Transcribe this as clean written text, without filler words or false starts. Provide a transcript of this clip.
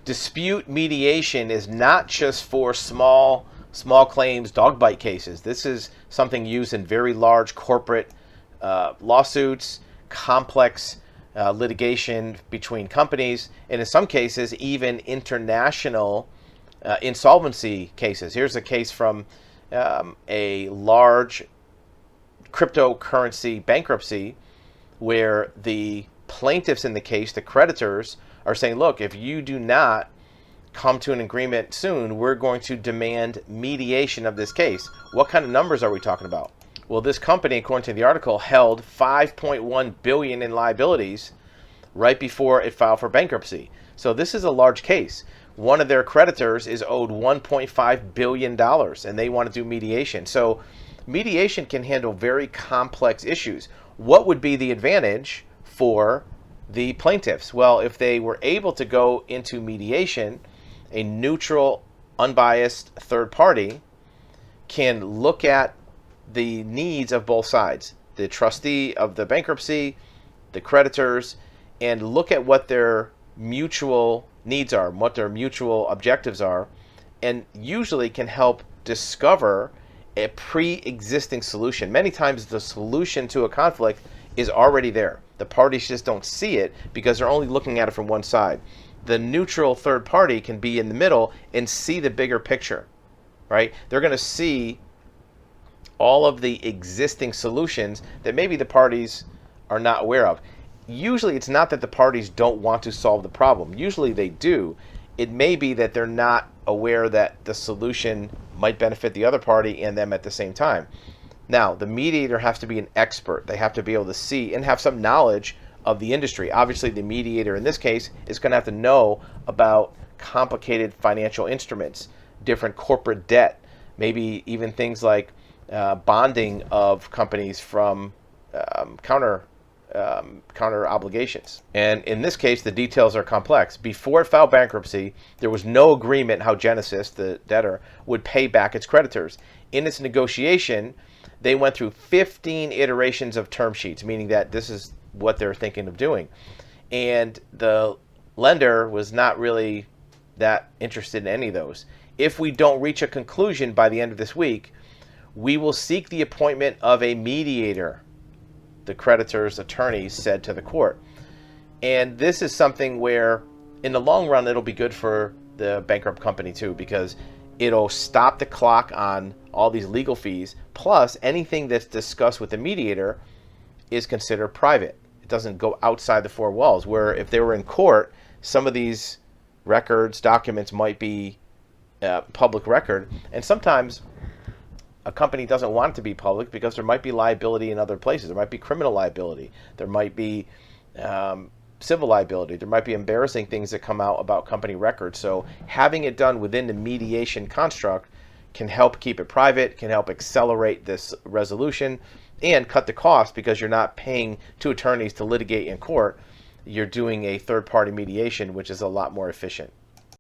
dispute mediation is not just for small claims, dog bite cases. This is something used in very large corporate lawsuits, complex litigation between companies, and in some cases, even international insolvency cases. Here's a case from a large cryptocurrency bankruptcy where the plaintiffs in the case, the creditors, are saying, look, if you do not come to an agreement soon, we're going to demand mediation of this case. What kind of numbers are we talking about? Well, this company, according to the article, held $5.1 billion in liabilities right before it filed for bankruptcy. So this is a large case. One of their creditors is owed $1.5 billion, and they want to do mediation. So mediation can handle very complex issues. What would be the advantage for the plaintiffs? Well, if they were able to go into mediation, a neutral, unbiased third party can look at the needs of both sides, the trustee of the bankruptcy, the creditors, and look at what their mutual needs are, what their mutual objectives are, and usually can help discover a pre-existing solution. Many times the solution to a conflict is already there. The parties just don't see it because they're only looking at it from one side. The neutral third party can be in the middle and see the bigger picture, right? They're going to see all of the existing solutions that maybe the parties are not aware of. Usually it's not that the parties don't want to solve the problem. Usually they do. It may be that they're not aware that the solution might benefit the other party and them at the same time. Now, the mediator has to be an expert. They have to be able to see and have some knowledge of the industry. Obviously, the mediator in this case is going to have to know about complicated financial instruments, different corporate debt, maybe even things like bonding of companies from counter obligations. And in this case, the details are complex. Before it filed bankruptcy, there was no agreement how Genesis, the debtor, would pay back its creditors. In its negotiation, they went through 15 iterations of term sheets, meaning that this is what they're thinking of doing. And the lender was not really that interested in any of those. If we don't reach a conclusion by the end of this week, we will seek the appointment of a mediator, the creditor's attorneys said to the court. And this is something where, in the long run, it'll be good for the bankrupt company too, because it'll stop the clock on all these legal fees, plus anything that's discussed with the mediator is considered private. It doesn't go outside the four walls, where if they were in court, some of these records, documents might be public record, and sometimes a company doesn't want it to be public because there might be liability in other places. There might be criminal liability. There might be civil liability. There might be embarrassing things that come out about company records. So having it done within the mediation construct can help keep it private, can help accelerate this resolution, and cut the cost because you're not paying two attorneys to litigate in court. You're doing a third-party mediation, which is a lot more efficient.